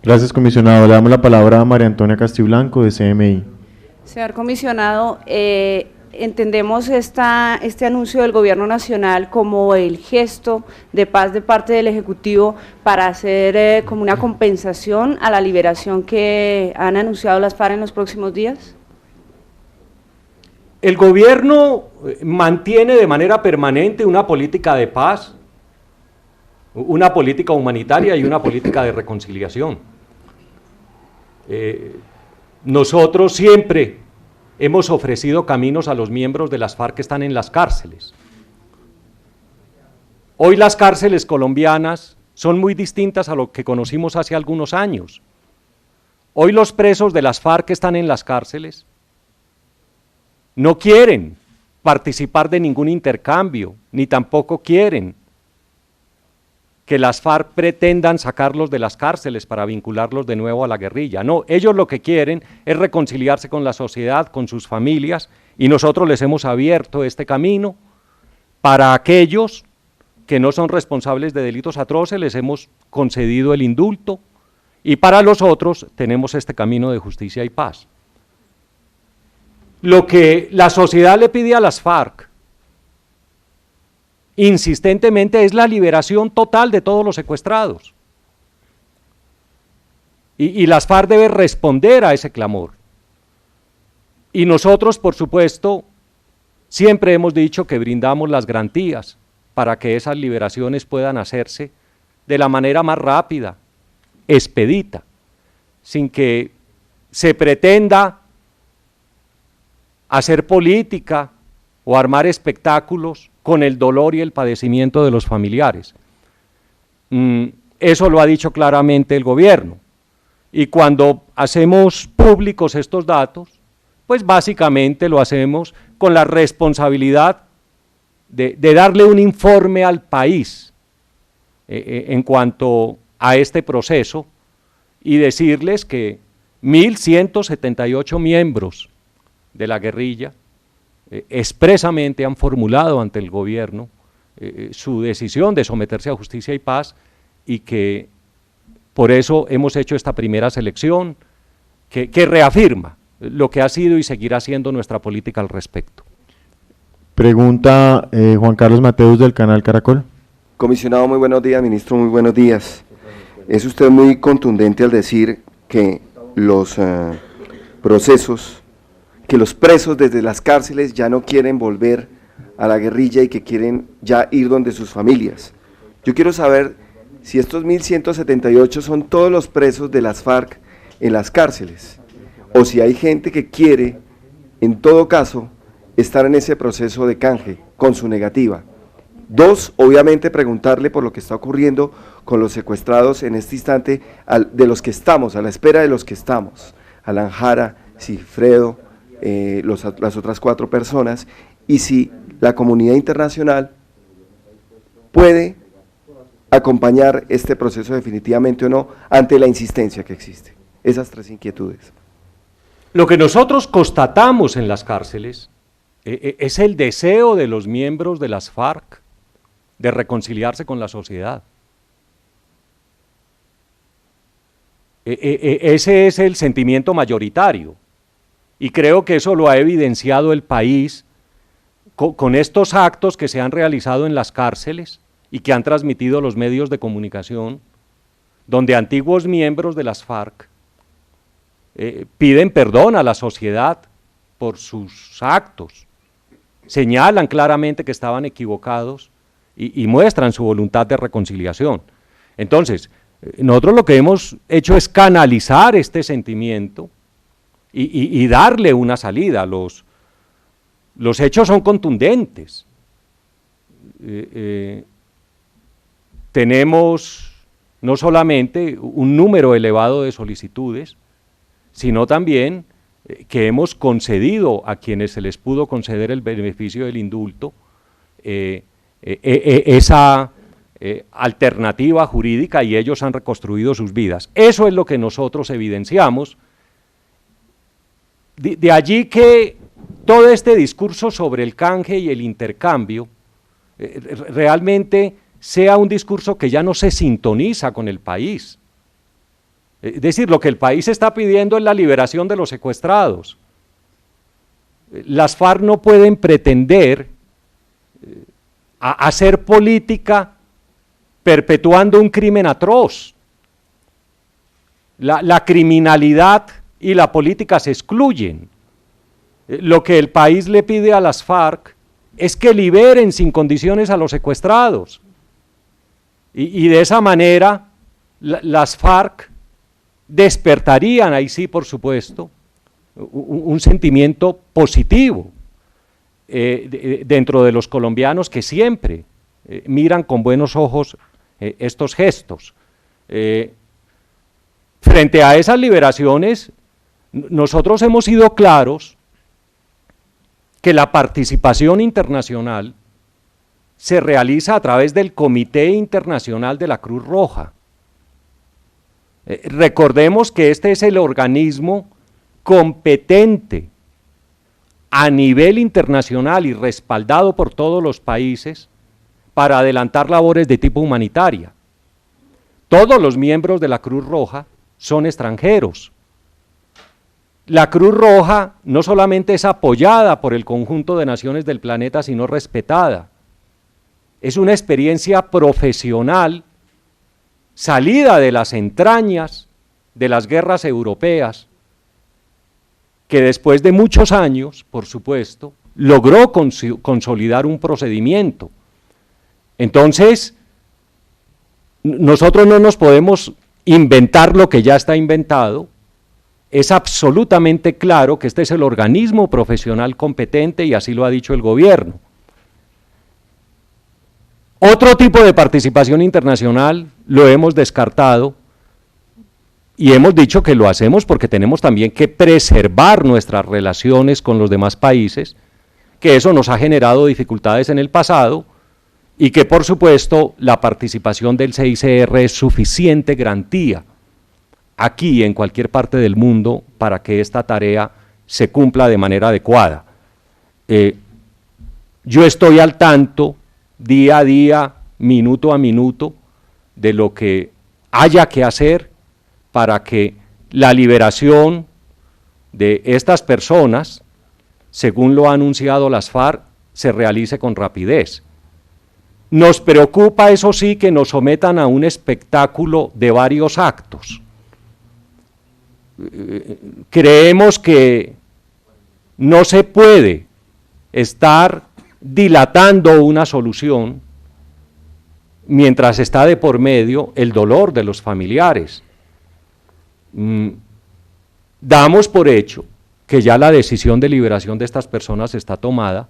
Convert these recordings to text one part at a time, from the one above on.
Gracias, comisionado. Le damos la palabra a María Antonia Castiblanco, de CMI. Señor comisionado, entendemos este anuncio del Gobierno Nacional como el gesto de paz de parte del Ejecutivo para hacer como una compensación a la liberación que han anunciado las FARC en los próximos días. El gobierno mantiene de manera permanente una política de paz, una política humanitaria y una política de reconciliación. Nosotros siempre hemos ofrecido caminos a los miembros de las FARC que están en las cárceles. Hoy las cárceles colombianas son muy distintas a lo que conocimos hace algunos años. Hoy los presos de las FARC que están en las cárceles no quieren participar de ningún intercambio, ni tampoco quieren que las FARC pretendan sacarlos de las cárceles para vincularlos de nuevo a la guerrilla. No, ellos lo que quieren es reconciliarse con la sociedad, con sus familias, y nosotros les hemos abierto este camino. Para aquellos que no son responsables de delitos atroces les hemos concedido el indulto, y para los otros tenemos este camino de justicia y paz. Lo que la sociedad le pide a las FARC insistentemente es la liberación total de todos los secuestrados. Y las FARC deben responder a ese clamor. Y nosotros, por supuesto, siempre hemos dicho que brindamos las garantías para que esas liberaciones puedan hacerse de la manera más rápida, expedita, sin que se pretenda hacer política o armar espectáculos con el dolor y el padecimiento de los familiares. Eso lo ha dicho claramente el gobierno. Y cuando hacemos públicos estos datos, pues básicamente lo hacemos con la responsabilidad de darle un informe al país en cuanto a este proceso y decirles que 1.178 miembros de la guerrilla expresamente han formulado ante el gobierno su decisión de someterse a justicia y paz, y que por eso hemos hecho esta primera selección que reafirma lo que ha sido y seguirá siendo nuestra política al respecto. Pregunta Juan Carlos Mateus, del canal Caracol. Comisionado, muy buenos días. Ministro, muy buenos días. Es usted muy contundente al decir que los procesos, que los presos desde las cárceles ya no quieren volver a la guerrilla y que quieren ya ir donde sus familias. Yo quiero saber si estos 1.178 son todos los presos de las FARC en las cárceles, o si hay gente que quiere, en todo caso, estar en ese proceso de canje con su negativa. Dos, obviamente preguntarle por lo que está ocurriendo con los secuestrados en este instante, de los que estamos, a la espera de los que estamos, Alan Jara, Cifredo, las otras 4 personas, y si la comunidad internacional puede acompañar este proceso definitivamente o no, ante la insistencia que existe. Esas 3 inquietudes. Lo que nosotros constatamos en las cárceles es el deseo de los miembros de las FARC de reconciliarse con la sociedad. Ese es el sentimiento mayoritario. Y creo que eso lo ha evidenciado el país con estos actos que se han realizado en las cárceles y que han transmitido los medios de comunicación, donde antiguos miembros de las FARC piden perdón a la sociedad por sus actos, señalan claramente que estaban equivocados y muestran su voluntad de reconciliación. Entonces, nosotros lo que hemos hecho es canalizar este sentimiento y darle una salida. Los hechos son contundentes. Tenemos no solamente un número elevado de solicitudes, sino también que hemos concedido a quienes se les pudo conceder el beneficio del indulto esa alternativa jurídica, y ellos han reconstruido sus vidas. Eso es lo que nosotros evidenciamos. De allí que todo este discurso sobre el canje y el intercambio realmente sea un discurso que ya no se sintoniza con el país. Es decir, lo que el país está pidiendo es la liberación de los secuestrados. Las FARC no pueden pretender hacer política perpetuando un crimen atroz. La criminalidad y la política se excluyen. Lo que el país le pide a las FARC es que liberen sin condiciones a los secuestrados. Y de esa manera las FARC despertarían, ahí sí por supuesto, un sentimiento positivo dentro de los colombianos que siempre miran con buenos ojos estos gestos. Frente a esas liberaciones, nosotros hemos sido claros que la participación internacional se realiza a través del Comité Internacional de la Cruz Roja. Recordemos que este es el organismo competente a nivel internacional y respaldado por todos los países para adelantar labores de tipo humanitaria. Todos los miembros de la Cruz Roja son extranjeros. La Cruz Roja no solamente es apoyada por el conjunto de naciones del planeta, sino respetada. Es una experiencia profesional salida de las entrañas de las guerras europeas, que después de muchos años, por supuesto, logró consolidar un procedimiento. Entonces, nosotros no nos podemos inventar lo que ya está inventado. Es absolutamente claro que este es el organismo profesional competente y así lo ha dicho el gobierno. Otro tipo de participación internacional lo hemos descartado y hemos dicho que lo hacemos porque tenemos también que preservar nuestras relaciones con los demás países, que eso nos ha generado dificultades en el pasado y que por supuesto la participación del CICR es suficiente garantía aquí en cualquier parte del mundo para que esta tarea se cumpla de manera adecuada. Yo estoy al tanto día a día, minuto a minuto, de lo que haya que hacer para que la liberación de estas personas, según lo ha anunciado las FARC, se realice con rapidez. Nos preocupa, eso sí, que nos sometan a un espectáculo de varios actos. Creemos que no se puede estar dilatando una solución mientras está de por medio el dolor de los familiares. Damos por hecho que ya la decisión de liberación de estas personas está tomada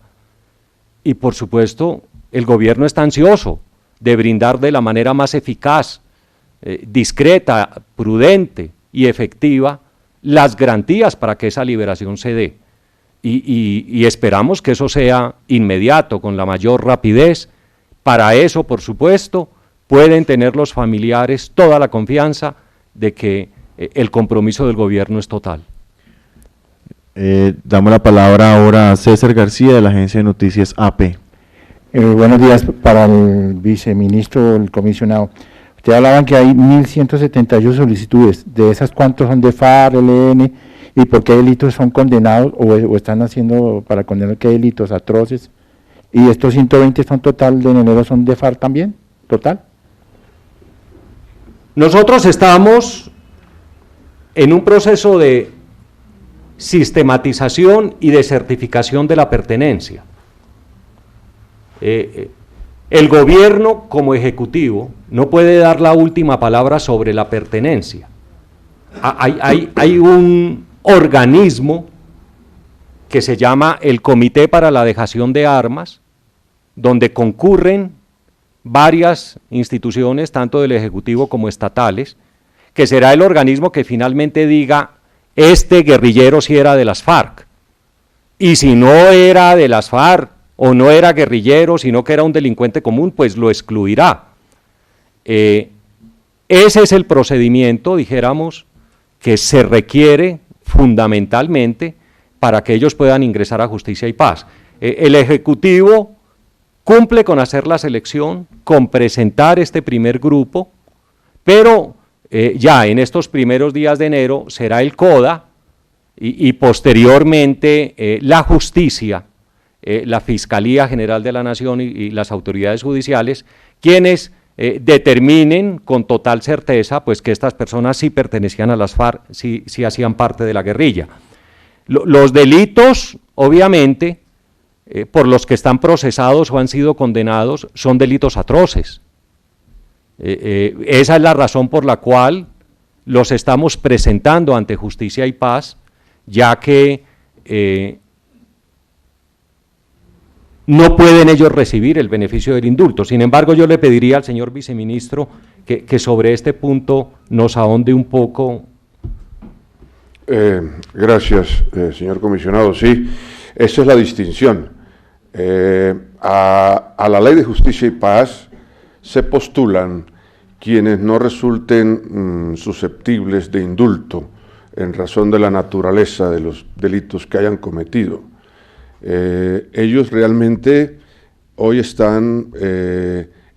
y por supuesto el gobierno está ansioso de brindar de la manera más eficaz, discreta, prudente y efectiva las garantías para que esa liberación se dé. Y esperamos que eso sea inmediato, con la mayor rapidez. Para eso, por supuesto, pueden tener los familiares toda la confianza de que el compromiso del gobierno es total. Damos la palabra ahora a César García de la agencia de noticias AP. Buenos días para el viceministro, el comisionado. Ustedes hablaban que hay 1.178 solicitudes. ¿De esas cuántos son de FARC, ELN? ¿Y por qué delitos son condenados o están haciendo para condenar qué delitos atroces? ¿Y estos 120 son total de enero son de FARC también? ¿Total? Nosotros estamos en un proceso de sistematización y de certificación de la pertenencia. El gobierno como ejecutivo no puede dar la última palabra sobre la pertenencia. Hay un organismo que se llama el Comité para la Dejación de Armas, donde concurren varias instituciones, tanto del Ejecutivo como estatales, que será el organismo que finalmente diga, este guerrillero sí era de las FARC, y si no era de las FARC, o no era guerrillero, sino que era un delincuente común, pues lo excluirá. Ese es el procedimiento, dijéramos, que se requiere fundamentalmente para que ellos puedan ingresar a Justicia y Paz. El Ejecutivo cumple con hacer la selección, con presentar este primer grupo, pero ya en estos primeros días de enero será el CODA y posteriormente la justicia, la Fiscalía General de la Nación y las autoridades judiciales, quienes determinen con total certeza pues, que estas personas sí pertenecían a las FARC, sí hacían parte de la guerrilla. Los delitos, obviamente, por los que están procesados o han sido condenados, son delitos atroces. Esa es la razón por la cual los estamos presentando ante Justicia y Paz, ya que no pueden ellos recibir el beneficio del indulto. Sin embargo, yo le pediría al señor viceministro que sobre este punto nos ahonde un poco. Gracias, señor comisionado. Sí, esa es la distinción. A la Ley de Justicia y Paz se postulan quienes no resulten susceptibles de indulto en razón de la naturaleza de los delitos que hayan cometido. Ellos realmente hoy están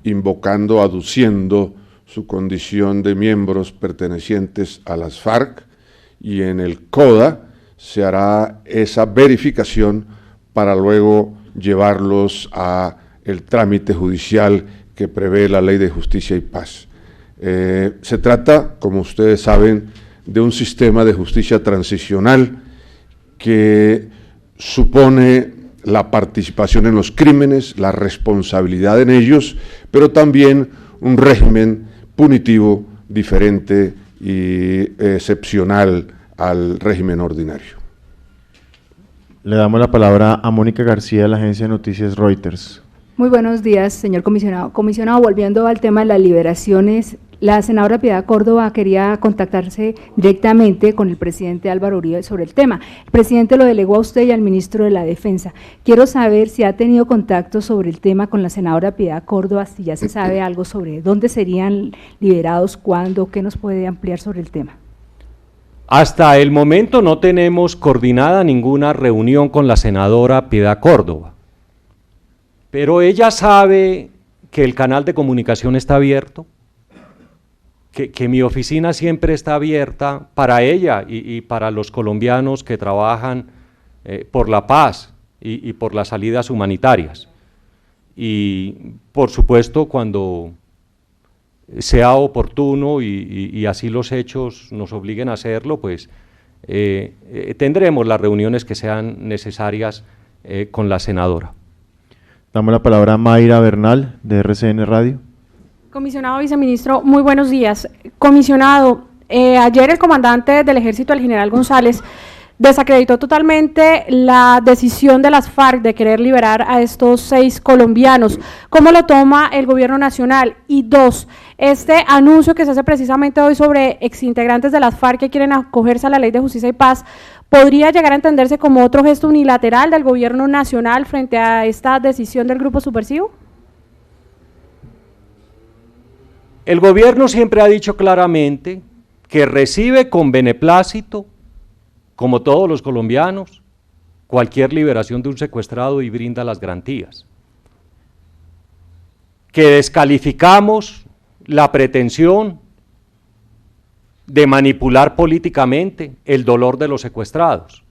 invocando, aduciendo su condición de miembros pertenecientes a las FARC, y en el CODA se hará esa verificación para luego llevarlos a el trámite judicial que prevé la Ley de Justicia y Paz. Se trata, como ustedes saben, de un sistema de justicia transicional que supone la participación en los crímenes, la responsabilidad en ellos, pero también un régimen punitivo diferente y excepcional al régimen ordinario. Le damos la palabra a Mónica García de la agencia de noticias Reuters. Muy buenos días, señor comisionado. Comisionado, volviendo al tema de las liberaciones, la senadora Piedad Córdoba quería contactarse directamente con el presidente Álvaro Uribe sobre el tema. El presidente lo delegó a usted y al ministro de la Defensa. Quiero saber si ha tenido contacto sobre el tema con la senadora Piedad Córdoba, si ya se sabe algo sobre dónde serían liberados, cuándo, qué nos puede ampliar sobre el tema. Hasta el momento no tenemos coordinada ninguna reunión con la senadora Piedad Córdoba, pero ella sabe que el canal de comunicación está abierto, que mi oficina siempre está abierta para ella y para los colombianos que trabajan por la paz y por las salidas humanitarias. Y por supuesto, cuando sea oportuno y así los hechos nos obliguen a hacerlo, pues tendremos las reuniones que sean necesarias con la senadora. Damos la palabra a Mayra Bernal de RCN Radio. Comisionado viceministro, muy buenos días. Comisionado, ayer el comandante del Ejército, el general González, desacreditó totalmente la decisión de las FARC de querer liberar a estos 6 colombianos. ¿Cómo lo toma el gobierno nacional? Y 2, este anuncio que se hace precisamente hoy sobre exintegrantes de las FARC que quieren acogerse a la Ley de Justicia y Paz, ¿podría llegar a entenderse como otro gesto unilateral del gobierno nacional frente a esta decisión del grupo subversivo? El gobierno siempre ha dicho claramente que recibe con beneplácito, como todos los colombianos, cualquier liberación de un secuestrado y brinda las garantías. Que descalificamos la pretensión de manipular políticamente el dolor de los secuestrados.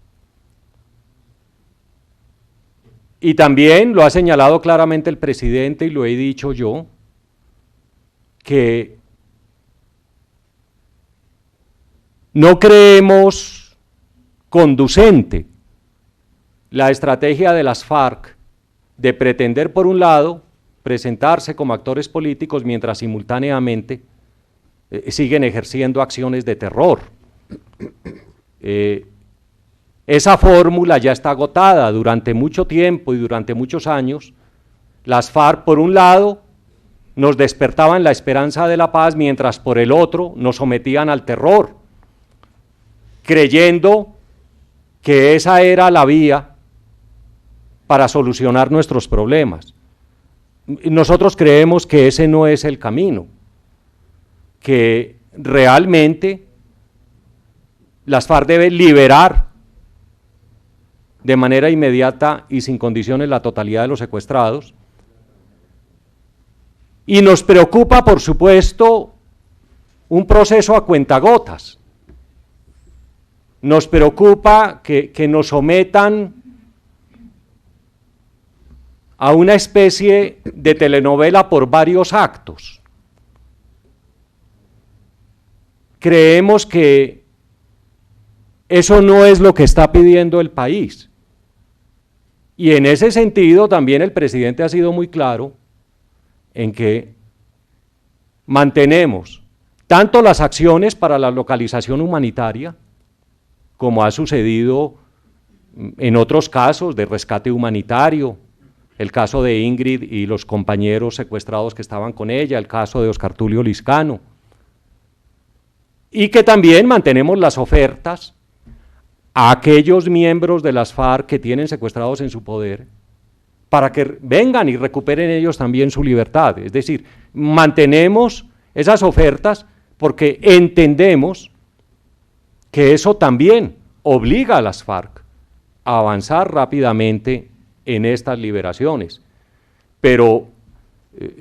Y también lo ha señalado claramente el presidente y lo he dicho yo, que no creemos conducente la estrategia de las FARC de pretender, por un lado, presentarse como actores políticos mientras simultáneamente siguen ejerciendo acciones de terror. Esa fórmula ya está agotada. Durante mucho tiempo y durante muchos años, las FARC, por un lado, nos despertaban la esperanza de la paz, mientras por el otro nos sometían al terror, creyendo que esa era la vía para solucionar nuestros problemas. Nosotros creemos que ese no es el camino, que realmente las FARC deben liberar de manera inmediata y sin condiciones la totalidad de los secuestrados. Y nos preocupa, por supuesto, un proceso a cuentagotas. Nos preocupa que nos sometan a una especie de telenovela por varios actos. Creemos que eso no es lo que está pidiendo el país. Y en ese sentido también el presidente ha sido muy claro en que mantenemos tanto las acciones para la localización humanitaria, como ha sucedido en otros casos de rescate humanitario, el caso de Ingrid y los compañeros secuestrados que estaban con ella, el caso de Oscar Tulio Liscano, y que también mantenemos las ofertas a aquellos miembros de las FARC que tienen secuestrados en su poder, para que vengan y recuperen ellos también su libertad. Es decir, mantenemos esas ofertas porque entendemos que eso también obliga a las FARC a avanzar rápidamente en estas liberaciones. Pero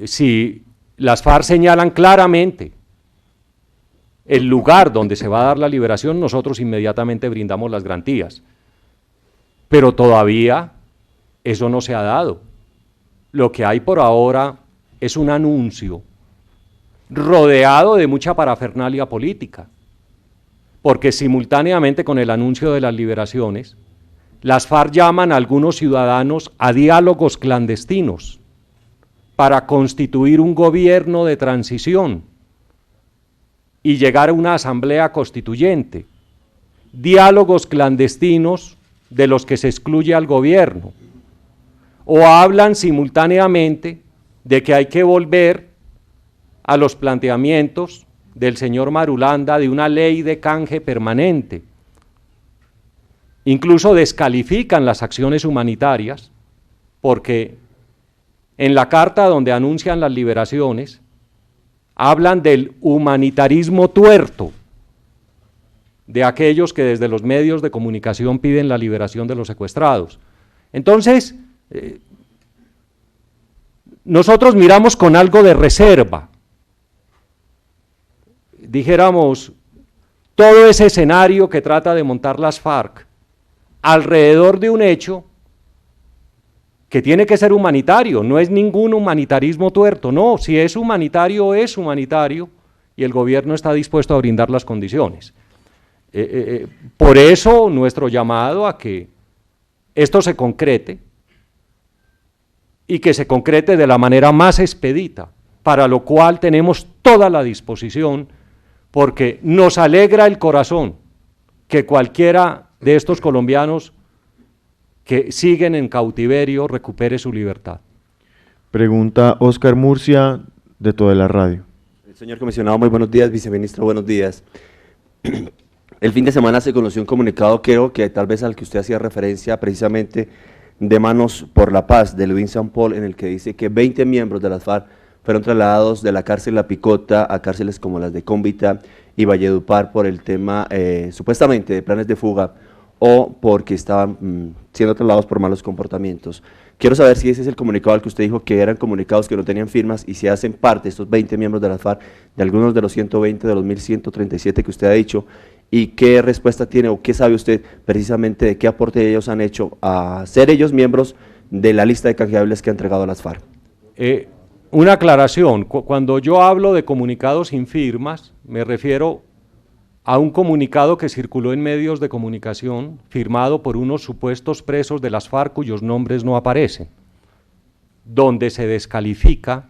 si las FARC señalan claramente el lugar donde se va a dar la liberación, nosotros inmediatamente brindamos las garantías. Pero todavía eso no se ha dado. Lo que hay por ahora es un anuncio rodeado de mucha parafernalia política, porque simultáneamente con el anuncio de las liberaciones, las FARC llaman a algunos ciudadanos a diálogos clandestinos para constituir un gobierno de transición y llegar a una asamblea constituyente, diálogos clandestinos de los que se excluye al gobierno, o hablan simultáneamente de que hay que volver a los planteamientos del señor Marulanda de una ley de canje permanente. Incluso descalifican las acciones humanitarias porque en la carta donde anuncian las liberaciones hablan del humanitarismo tuerto de aquellos que desde los medios de comunicación piden la liberación de los secuestrados. Entonces, nosotros miramos con algo de reserva, dijéramos, todo ese escenario que trata de montar las FARC alrededor de un hecho que tiene que ser humanitario, no es ningún humanitarismo tuerto, no, si es humanitario y el gobierno está dispuesto a brindar las condiciones. Por eso nuestro llamado a que esto se concrete y que se concrete de la manera más expedita, para lo cual tenemos toda la disposición, porque nos alegra el corazón que cualquiera de estos colombianos que siguen en cautiverio recupere su libertad. Pregunta Oscar Murcia, de Toda la Radio. Señor comisionado, muy buenos días. Viceministro, buenos días. El fin de semana se conoció un comunicado, creo que tal vez al que usted hacía referencia, precisamente de Manos por la Paz, de Luis San Paul, en el que dice que 20 miembros de las FARC fueron trasladados de la cárcel La Picota a cárceles como las de Cómbita y Valledupar por el tema, supuestamente, de planes de fuga o porque estaban siendo trasladados por malos comportamientos. Quiero saber si ese es el comunicado al que usted dijo que eran comunicados que no tenían firmas y si hacen parte estos 20 miembros de la FARC de algunos de los 120 de los 1137 que usted ha dicho, y qué respuesta tiene o qué sabe usted precisamente de qué aporte ellos han hecho a ser ellos miembros de la lista de canjeables que ha entregado a las FARC. Una aclaración, cuando yo hablo de comunicados sin firmas, me refiero a un comunicado que circuló en medios de comunicación, firmado por unos supuestos presos de las FARC cuyos nombres no aparecen, donde se descalifica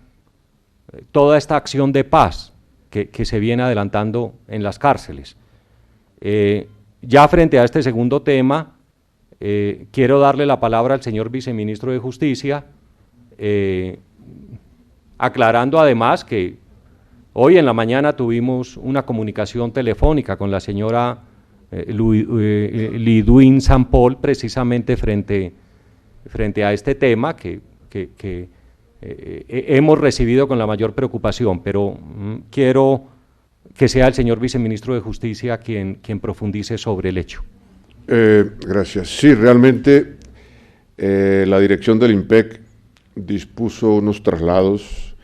toda esta acción de paz que se viene adelantando en las cárceles. Ya frente a este segundo tema, quiero darle la palabra al señor viceministro de Justicia, aclarando además que hoy en la mañana tuvimos una comunicación telefónica con la señora Lidwin San Paul, precisamente frente a este tema que hemos recibido con la mayor preocupación, pero quiero que sea el señor viceministro de Justicia quien profundice sobre el hecho. Gracias. Sí, realmente la dirección del IMPEC dispuso unos traslados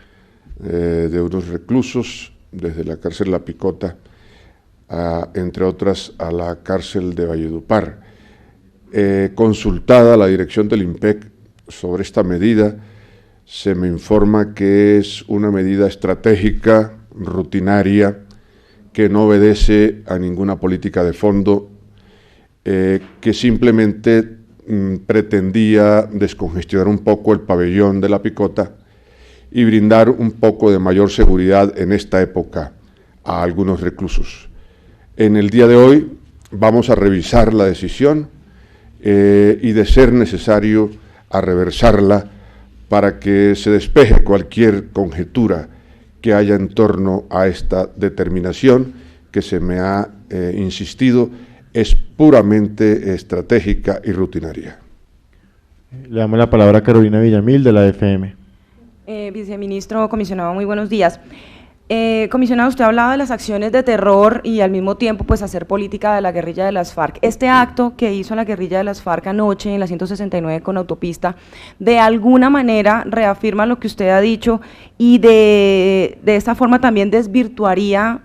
de unos reclusos desde la cárcel La Picota, entre otras a la cárcel de Valledupar. Consultada la dirección del IMPEC sobre esta medida, se me informa que es una medida estratégica, rutinaria, que no obedece a ninguna política de fondo, que simplemente pretendía descongestionar un poco el pabellón de La Picota y brindar un poco de mayor seguridad en esta época a algunos reclusos. En el día de hoy vamos a revisar la decisión y, de ser necesario, a reversarla para que se despeje cualquier conjetura que haya en torno a esta determinación que se me ha insistido es puramente estratégica y rutinaria. Le damos la palabra a Carolina Villamil, de la FM. Viceministro, comisionado, muy buenos días. Comisionado, usted hablaba de las acciones de terror y al mismo tiempo pues hacer política de la guerrilla de las FARC. Este acto que hizo la guerrilla de las FARC anoche en la 169 con autopista, de alguna manera reafirma lo que usted ha dicho y de esta forma también desvirtuaría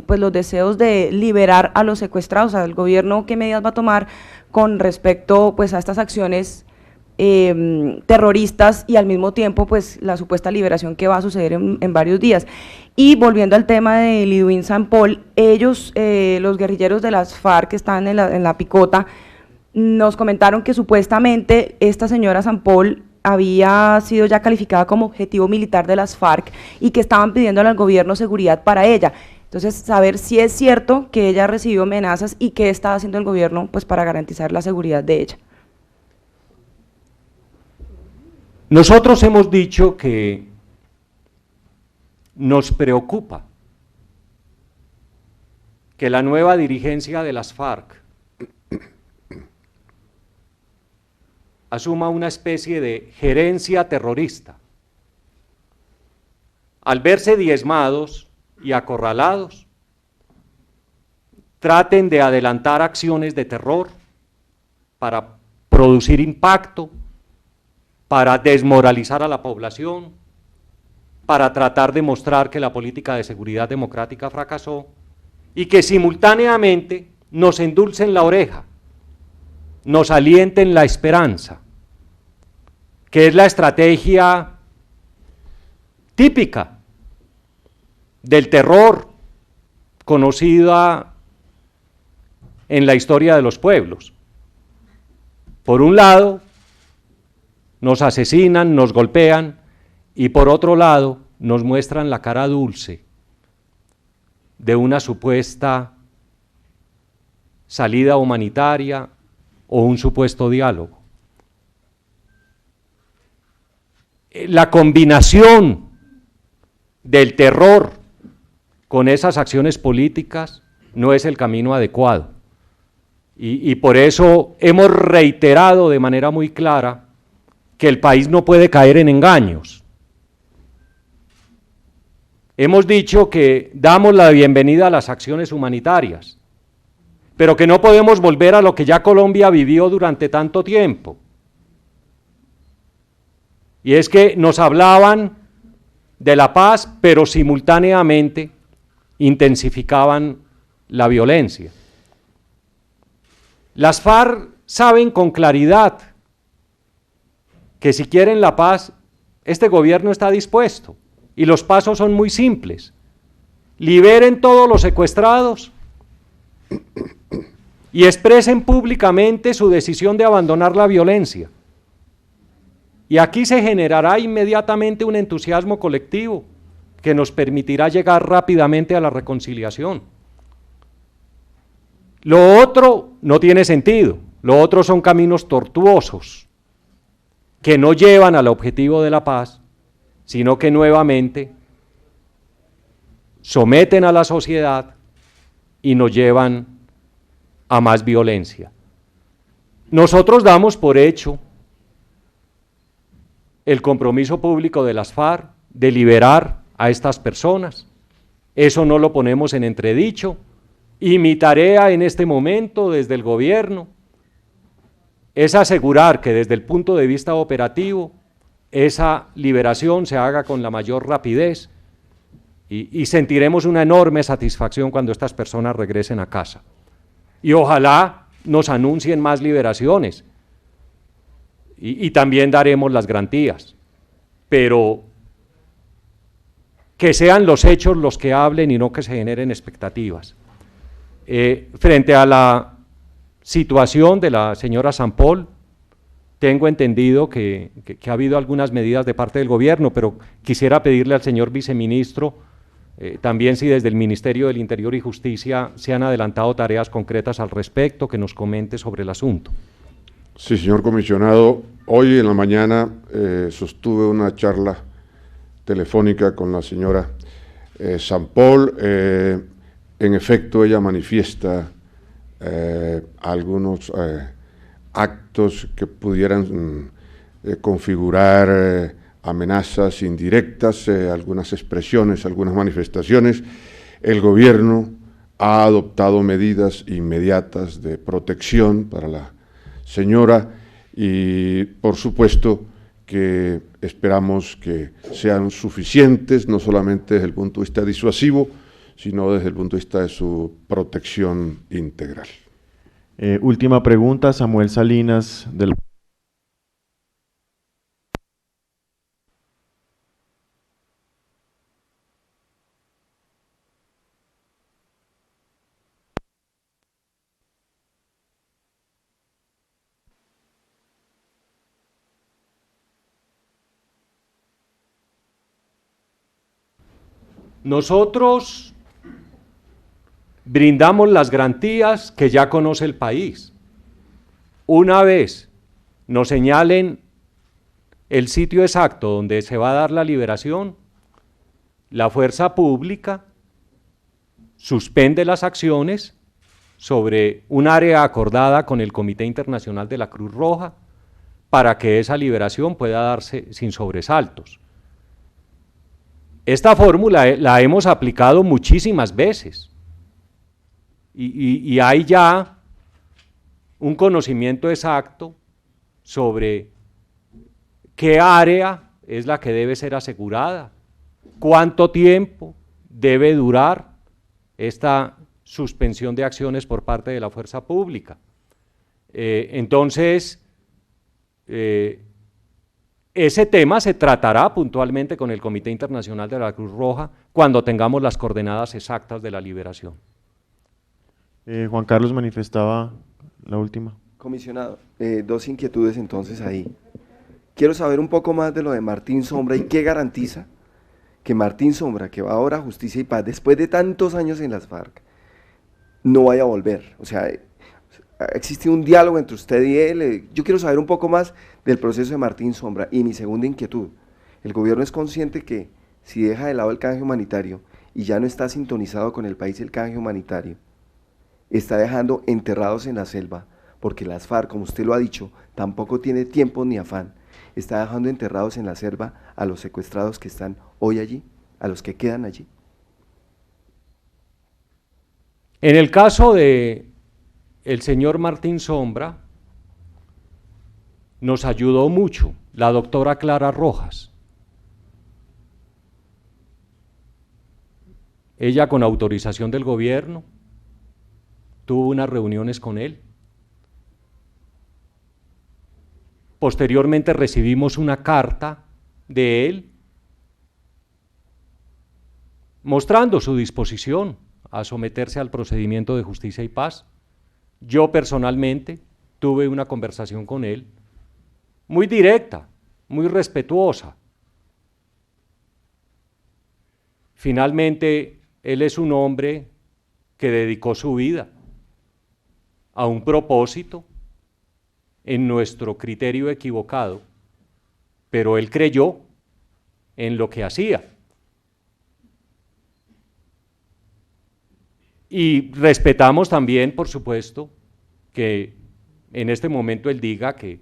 pues los deseos de liberar a los secuestrados. ¿Al gobierno qué medidas va a tomar con respecto pues a estas acciones terroristas y al mismo tiempo pues la supuesta liberación que va a suceder en varios días? Y volviendo al tema de Lidwin St. Paul, ellos, los guerrilleros de las FARC que están en la Picota, nos comentaron que supuestamente esta señora St. Paul había sido ya calificada como objetivo militar de las FARC y que estaban pidiéndole al gobierno seguridad para ella. Entonces, saber si es cierto que ella recibió amenazas y qué está haciendo el gobierno pues para garantizar la seguridad de ella. Nosotros hemos dicho que nos preocupa que la nueva dirigencia de las FARC asuma una especie de gerencia terrorista. Al verse diezmados y acorralados, traten de adelantar acciones de terror para producir impacto, para desmoralizar a la población, para tratar de mostrar que la política de seguridad democrática fracasó y que simultáneamente nos endulcen la oreja, nos alienten la esperanza, que es la estrategia típica del terror conocida en la historia de los pueblos. Por un lado, nos asesinan, nos golpean, y por otro lado, nos muestran la cara dulce de una supuesta salida humanitaria o un supuesto diálogo. La combinación del terror con esas acciones políticas no es el camino adecuado. Y por eso hemos reiterado de manera muy clara que el país no puede caer en engaños. Hemos dicho que damos la bienvenida a las acciones humanitarias, pero que no podemos volver a lo que ya Colombia vivió durante tanto tiempo. Y es que nos hablaban de la paz, pero simultáneamente intensificaban la violencia. Las FARC saben con claridad que si quieren la paz, este gobierno está dispuesto, y los pasos son muy simples. Liberen todos los secuestrados y expresen públicamente su decisión de abandonar la violencia. Y aquí se generará inmediatamente un entusiasmo colectivo que nos permitirá llegar rápidamente a la reconciliación. Lo otro no tiene sentido, lo otro son caminos tortuosos que no llevan al objetivo de la paz, sino que nuevamente someten a la sociedad y nos llevan a más violencia. Nosotros damos por hecho el compromiso público de las FARC de liberar a estas personas. Eso no lo ponemos en entredicho, y mi tarea en este momento desde el gobierno es asegurar que desde el punto de vista operativo esa liberación se haga con la mayor rapidez y sentiremos una enorme satisfacción cuando estas personas regresen a casa. Y ojalá nos anuncien más liberaciones y también daremos las garantías, pero que sean los hechos los que hablen y no que se generen expectativas. Frente a la situación de la señora Sampol, tengo entendido que ha habido algunas medidas de parte del gobierno, pero quisiera pedirle al señor viceministro también si desde el Ministerio del Interior y Justicia se han adelantado tareas concretas al respecto, que nos comente sobre el asunto. Sí, señor comisionado, hoy en la mañana sostuve una charla telefónica con la señora Sampol. En efecto, ella manifiesta algunos actos que pudieran configurar amenazas indirectas, algunas expresiones, algunas manifestaciones. El gobierno ha adoptado medidas inmediatas de protección para la señora y, por supuesto, que esperamos que sean suficientes, no solamente desde el punto de vista disuasivo, sino desde el punto de vista de su protección integral. Última pregunta, Samuel Salinas, del... Nosotros brindamos las garantías que ya conoce el país. Una vez nos señalen el sitio exacto donde se va a dar la liberación, la fuerza pública suspende las acciones sobre un área acordada con el Comité Internacional de la Cruz Roja para que esa liberación pueda darse sin sobresaltos. Esta fórmula la hemos aplicado muchísimas veces y hay ya un conocimiento exacto sobre qué área es la que debe ser asegurada, cuánto tiempo debe durar esta suspensión de acciones por parte de la fuerza pública. Entonces, ese tema se tratará puntualmente con el Comité Internacional de la Cruz Roja cuando tengamos las coordenadas exactas de la liberación. Juan Carlos manifestaba la última. Comisionado, dos inquietudes entonces ahí. Quiero saber un poco más de lo de Martín Sombra y qué garantiza que Martín Sombra, que va ahora a Justicia y Paz, después de tantos años en las FARC, no vaya a volver. O sea, existe un diálogo entre usted y él. Yo quiero saber un poco más del proceso de Martín Sombra. Y mi segunda inquietud, el gobierno es consciente que si deja de lado el canje humanitario y ya no está sintonizado con el país el canje humanitario, está dejando enterrados en la selva, porque las FARC, como usted lo ha dicho, tampoco tiene tiempo ni afán, está dejando enterrados en la selva a los secuestrados que están hoy allí, a los que quedan allí. En el caso de el señor Martín Sombra, nos ayudó mucho la doctora Clara Rojas. Ella, con autorización del gobierno, tuvo unas reuniones con él. Posteriormente recibimos una carta de él mostrando su disposición a someterse al procedimiento de Justicia y Paz. Yo personalmente tuve una conversación con él muy directa, muy respetuosa. Finalmente, él es un hombre que dedicó su vida a un propósito en nuestro criterio equivocado, pero él creyó en lo que hacía. Y respetamos también, por supuesto, que en este momento él diga que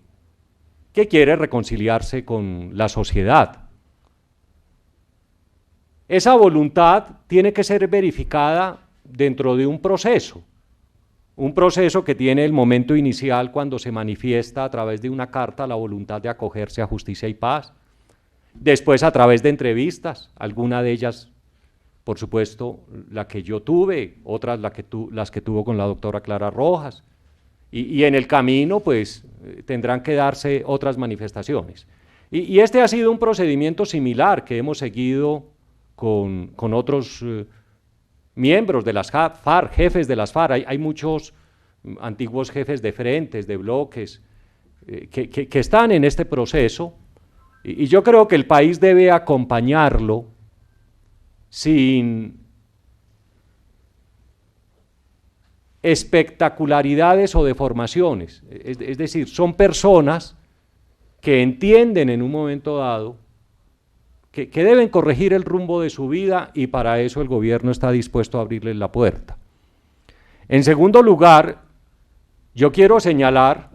quiere reconciliarse con la sociedad. Esa voluntad tiene que ser verificada dentro de un proceso que tiene el momento inicial cuando se manifiesta a través de una carta la voluntad de acogerse a Justicia y Paz, después a través de entrevistas, alguna de ellas por supuesto, la que yo tuve, otras las que tuvo con la doctora Clara Rojas, y en el camino, pues, tendrán que darse otras manifestaciones. Y este ha sido un procedimiento similar que hemos seguido con otros miembros de las FARC, jefes de las FARC. Hay muchos antiguos jefes de frentes, de bloques, que están en este proceso, y yo creo que el país debe acompañarlo sin espectacularidades o deformaciones. Es decir, son personas que entienden en un momento dado que deben corregir el rumbo de su vida, y para eso el gobierno está dispuesto a abrirles la puerta. En segundo lugar, yo quiero señalar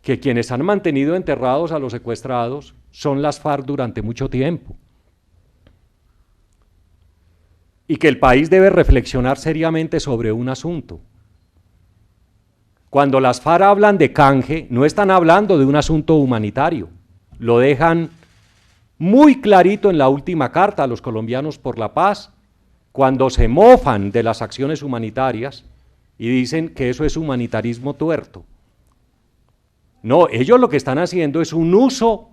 que quienes han mantenido enterrados a los secuestrados son las FARC durante mucho tiempo, y que el país debe reflexionar seriamente sobre un asunto. Cuando las FARC hablan de canje, no están hablando de un asunto humanitario, lo dejan muy clarito en la última carta a los colombianos por la paz, cuando se mofan de las acciones humanitarias y dicen que eso es humanitarismo tuerto. No, ellos lo que están haciendo es un uso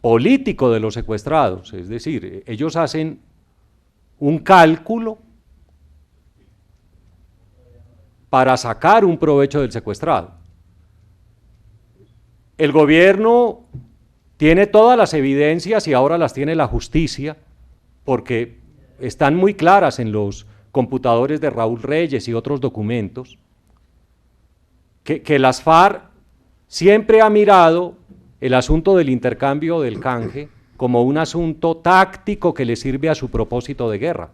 político de los secuestrados, es decir, ellos hacen un cálculo para sacar un provecho del secuestrado. El gobierno tiene todas las evidencias, y ahora las tiene la justicia, porque están muy claras en los computadores de Raúl Reyes y otros documentos, que las FARC siempre ha mirado el asunto del intercambio del canje como un asunto táctico que le sirve a su propósito de guerra.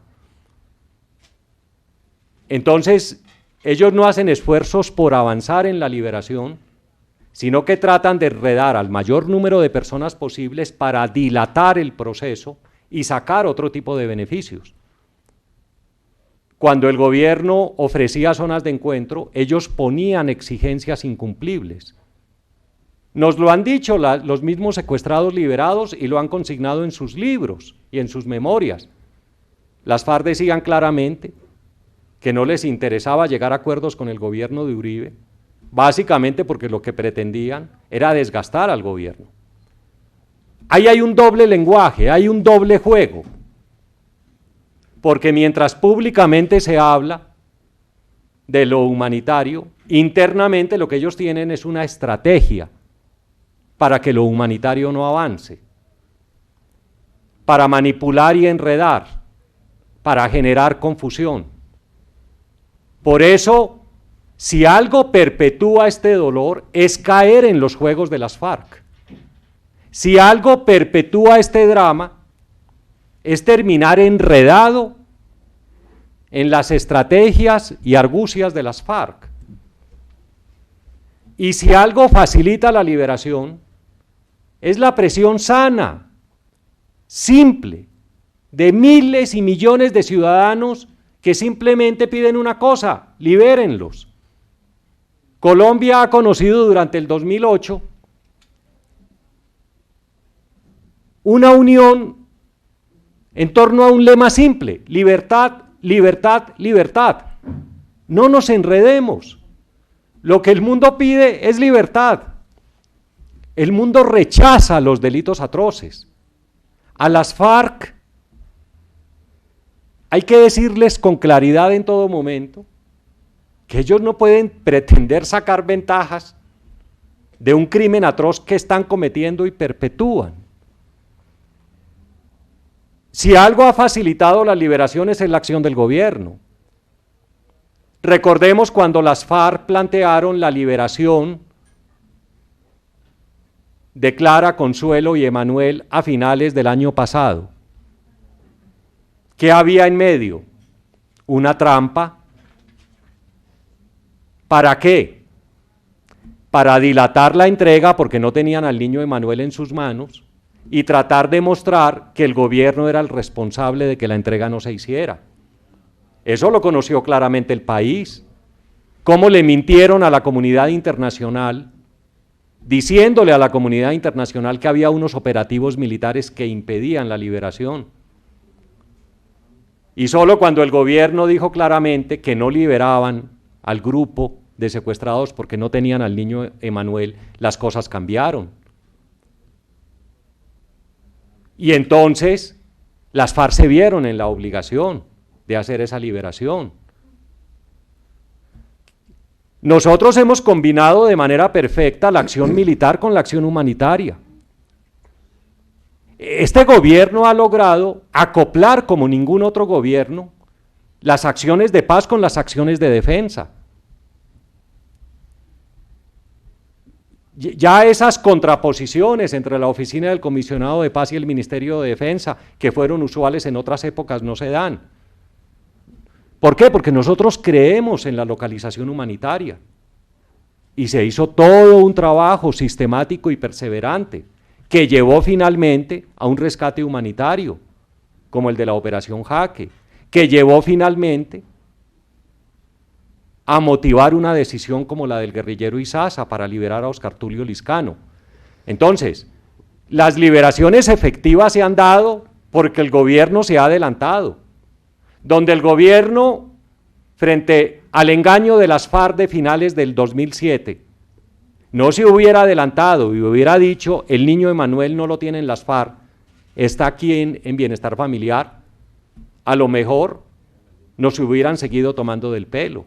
Entonces, ellos no hacen esfuerzos por avanzar en la liberación, sino que tratan de enredar al mayor número de personas posibles para dilatar el proceso y sacar otro tipo de beneficios. Cuando el gobierno ofrecía zonas de encuentro, ellos ponían exigencias incumplibles. Nos lo han dicho los mismos secuestrados liberados, y lo han consignado en sus libros y en sus memorias. Las FARC decían claramente que no les interesaba llegar a acuerdos con el gobierno de Uribe, básicamente porque lo que pretendían era desgastar al gobierno. Ahí hay un doble lenguaje, hay un doble juego, porque mientras públicamente se habla de lo humanitario, internamente lo que ellos tienen es una estrategia para que lo humanitario no avance, para manipular y enredar, para generar confusión. Por eso, si algo perpetúa este dolor, es caer en los juegos de las FARC. Si algo perpetúa este drama, es terminar enredado en las estrategias y argucias de las FARC. Y si algo facilita la liberación, es la presión sana, simple, de miles y millones de ciudadanos que simplemente piden una cosa: libérenlos. Colombia ha conocido durante el 2008 una unión en torno a un lema simple: libertad, libertad, libertad. No nos enredemos. Lo que el mundo pide es libertad. El mundo rechaza los delitos atroces. A las FARC hay que decirles con claridad en todo momento que ellos no pueden pretender sacar ventajas de un crimen atroz que están cometiendo y perpetúan. Si algo ha facilitado las liberaciones es la acción del gobierno. Recordemos cuando las FARC plantearon la liberación de Clara, Consuelo y Emanuel a finales del año pasado. ¿Qué había en medio? Una trampa. ¿Para qué? Para dilatar la entrega, porque no tenían al niño Emanuel en sus manos, y tratar de mostrar que el gobierno era el responsable de que la entrega no se hiciera. Eso lo conoció claramente el país. Cómo le mintieron a la comunidad internacional diciéndole a la comunidad internacional que había unos operativos militares que impedían la liberación. Y solo cuando el gobierno dijo claramente que no liberaban al grupo de secuestrados porque no tenían al niño Emanuel, las cosas cambiaron. Y entonces las FARC se vieron en la obligación de hacer esa liberación. Nosotros hemos combinado de manera perfecta la acción militar con la acción humanitaria. Este gobierno ha logrado acoplar como ningún otro gobierno las acciones de paz con las acciones de defensa. Ya esas contraposiciones entre la Oficina del Comisionado de Paz y el Ministerio de Defensa, que fueron usuales en otras épocas, no se dan. ¿Por qué? Porque nosotros creemos en la localización humanitaria y se hizo todo un trabajo sistemático y perseverante que llevó finalmente a un rescate humanitario, como el de la Operación Jaque, que llevó finalmente a motivar una decisión como la del guerrillero Izaza para liberar a Oscar Tulio Lizcano. Entonces, las liberaciones efectivas se han dado porque el gobierno se ha adelantado. Donde el gobierno, frente al engaño de las FARC de finales del 2007, no se hubiera adelantado y hubiera dicho, el niño Emanuel no lo tienen las FARC, está aquí en bienestar familiar, a lo mejor no se hubieran seguido tomando del pelo.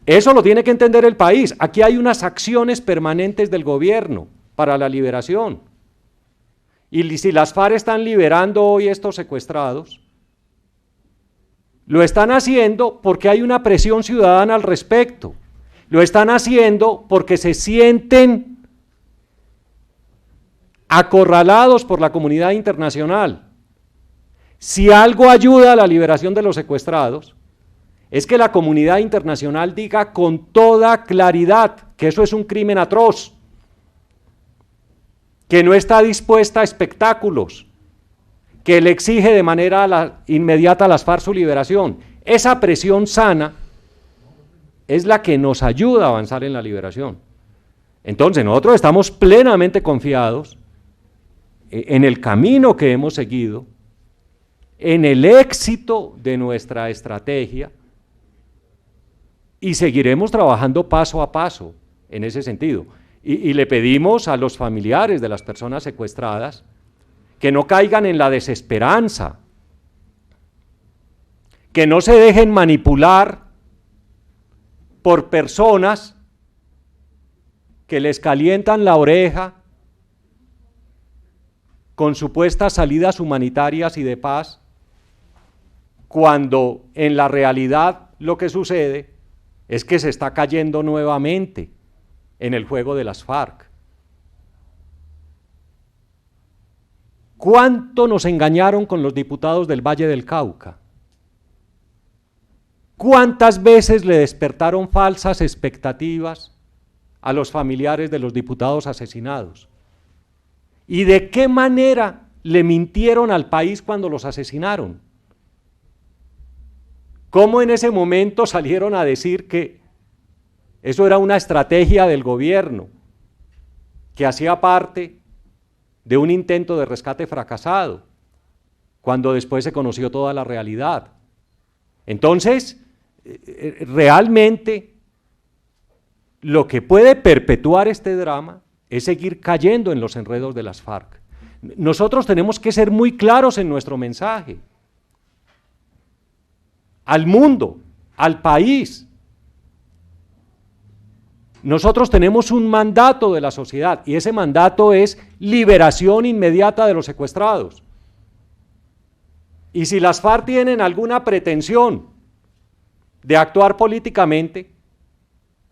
Eso lo tiene que entender el país. Aquí hay unas acciones permanentes del gobierno para la liberación. Y si las FARC están liberando hoy estos secuestrados, lo están haciendo porque hay una presión ciudadana al respecto. Lo están haciendo porque se sienten acorralados por la comunidad internacional. Si algo ayuda a la liberación de los secuestrados, es que la comunidad internacional diga con toda claridad que eso es un crimen atroz, que no está dispuesta a espectáculos, que le exige de manera inmediata a las FARC su liberación. Esa presión sana es la que nos ayuda a avanzar en la liberación. Entonces nosotros estamos plenamente confiados en el camino que hemos seguido, en el éxito de nuestra estrategia, y seguiremos trabajando paso a paso en ese sentido. Y le pedimos a los familiares de las personas secuestradas que no caigan en la desesperanza, que no se dejen manipular por personas que les calientan la oreja con supuestas salidas humanitarias y de paz, cuando en la realidad lo que sucede es que se está cayendo nuevamente en el juego de las FARC. ¿Cuánto nos engañaron con los diputados del Valle del Cauca? ¿Cuántas veces le despertaron falsas expectativas a los familiares de los diputados asesinados? ¿Y de qué manera le mintieron al país cuando los asesinaron? ¿Cómo en ese momento salieron a decir que eso era una estrategia del gobierno, que hacía parte de un intento de rescate fracasado, cuando después se conoció toda la realidad? Entonces, realmente, lo que puede perpetuar este drama es seguir cayendo en los enredos de las FARC. Nosotros tenemos que ser muy claros en nuestro mensaje al mundo, al país. Nosotros tenemos un mandato de la sociedad y ese mandato es liberación inmediata de los secuestrados. Y si las FARC tienen alguna pretensión de actuar políticamente,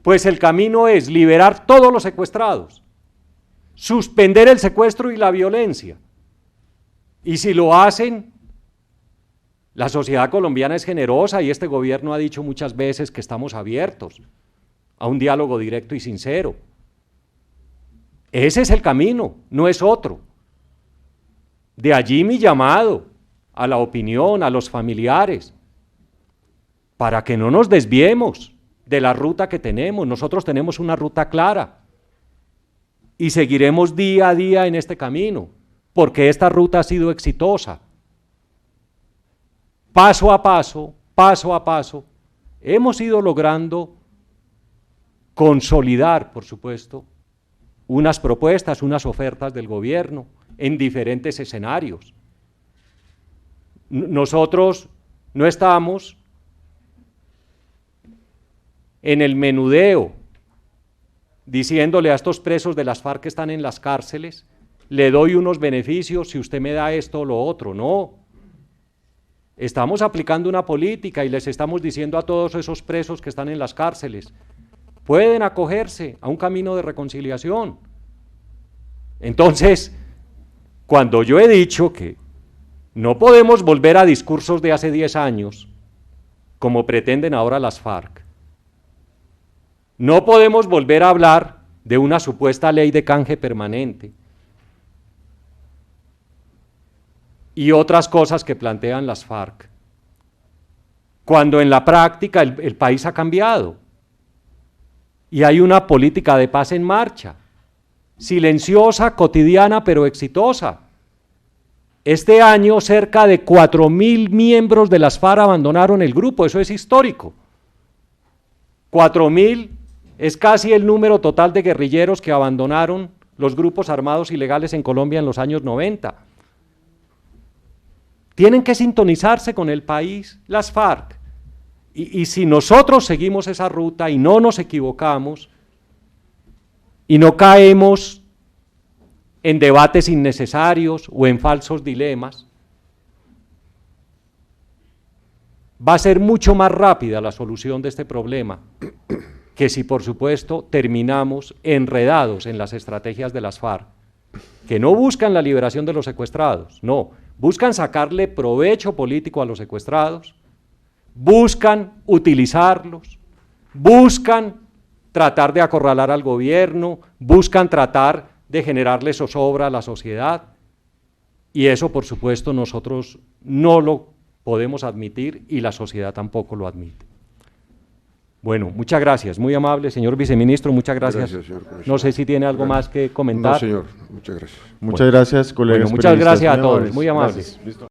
pues el camino es liberar todos los secuestrados, suspender el secuestro y la violencia. Y si lo hacen, la sociedad colombiana es generosa y este gobierno ha dicho muchas veces que estamos abiertos a un diálogo directo y sincero. Ese es el camino, no es otro. De allí mi llamado a la opinión, a los familiares, para que no nos desviemos de la ruta que tenemos. Nosotros tenemos una ruta clara, y seguiremos día a día en este camino, porque esta ruta ha sido exitosa. Paso a paso, hemos ido logrando consolidar, por supuesto, unas propuestas, unas ofertas del gobierno en diferentes escenarios. Nosotros no estamos en el menudeo diciéndole a estos presos de las FARC que están en las cárceles, le doy unos beneficios si usted me da esto o lo otro. No. Estamos aplicando una política y les estamos diciendo a todos esos presos que están en las cárceles, pueden acogerse a un camino de reconciliación. Entonces, cuando yo he dicho que no podemos volver a discursos de hace 10 años, como pretenden ahora las FARC, no podemos volver a hablar de una supuesta ley de canje permanente y otras cosas que plantean las FARC, cuando en la práctica el país ha cambiado y hay una política de paz en marcha, silenciosa, cotidiana, pero exitosa. Este año cerca de 4.000 miembros de las FARC abandonaron el grupo, eso es histórico. 4.000 es casi el número total de guerrilleros que abandonaron los grupos armados ilegales en Colombia en los años 90. Tienen que sintonizarse con el país las FARC. Y si nosotros seguimos esa ruta y no nos equivocamos y no caemos en debates innecesarios o en falsos dilemas, va a ser mucho más rápida la solución de este problema que si, por supuesto, terminamos enredados en las estrategias de las FARC, que no buscan la liberación de los secuestrados, no, buscan sacarle provecho político a los secuestrados, buscan utilizarlos, buscan tratar de acorralar al gobierno, buscan tratar de generarle zozobra a la sociedad, y eso, por supuesto, nosotros no lo podemos admitir y la sociedad tampoco lo admite. Bueno, muchas gracias, muy amable, señor viceministro, muchas gracias. Gracias, señor comisionado. No sé si tiene algo más que comentar. No, señor, muchas gracias. Muchas gracias, colegas. Bueno, muchas periodistas, gracias a muy todos, amables. muy amables. Gracias. Listo.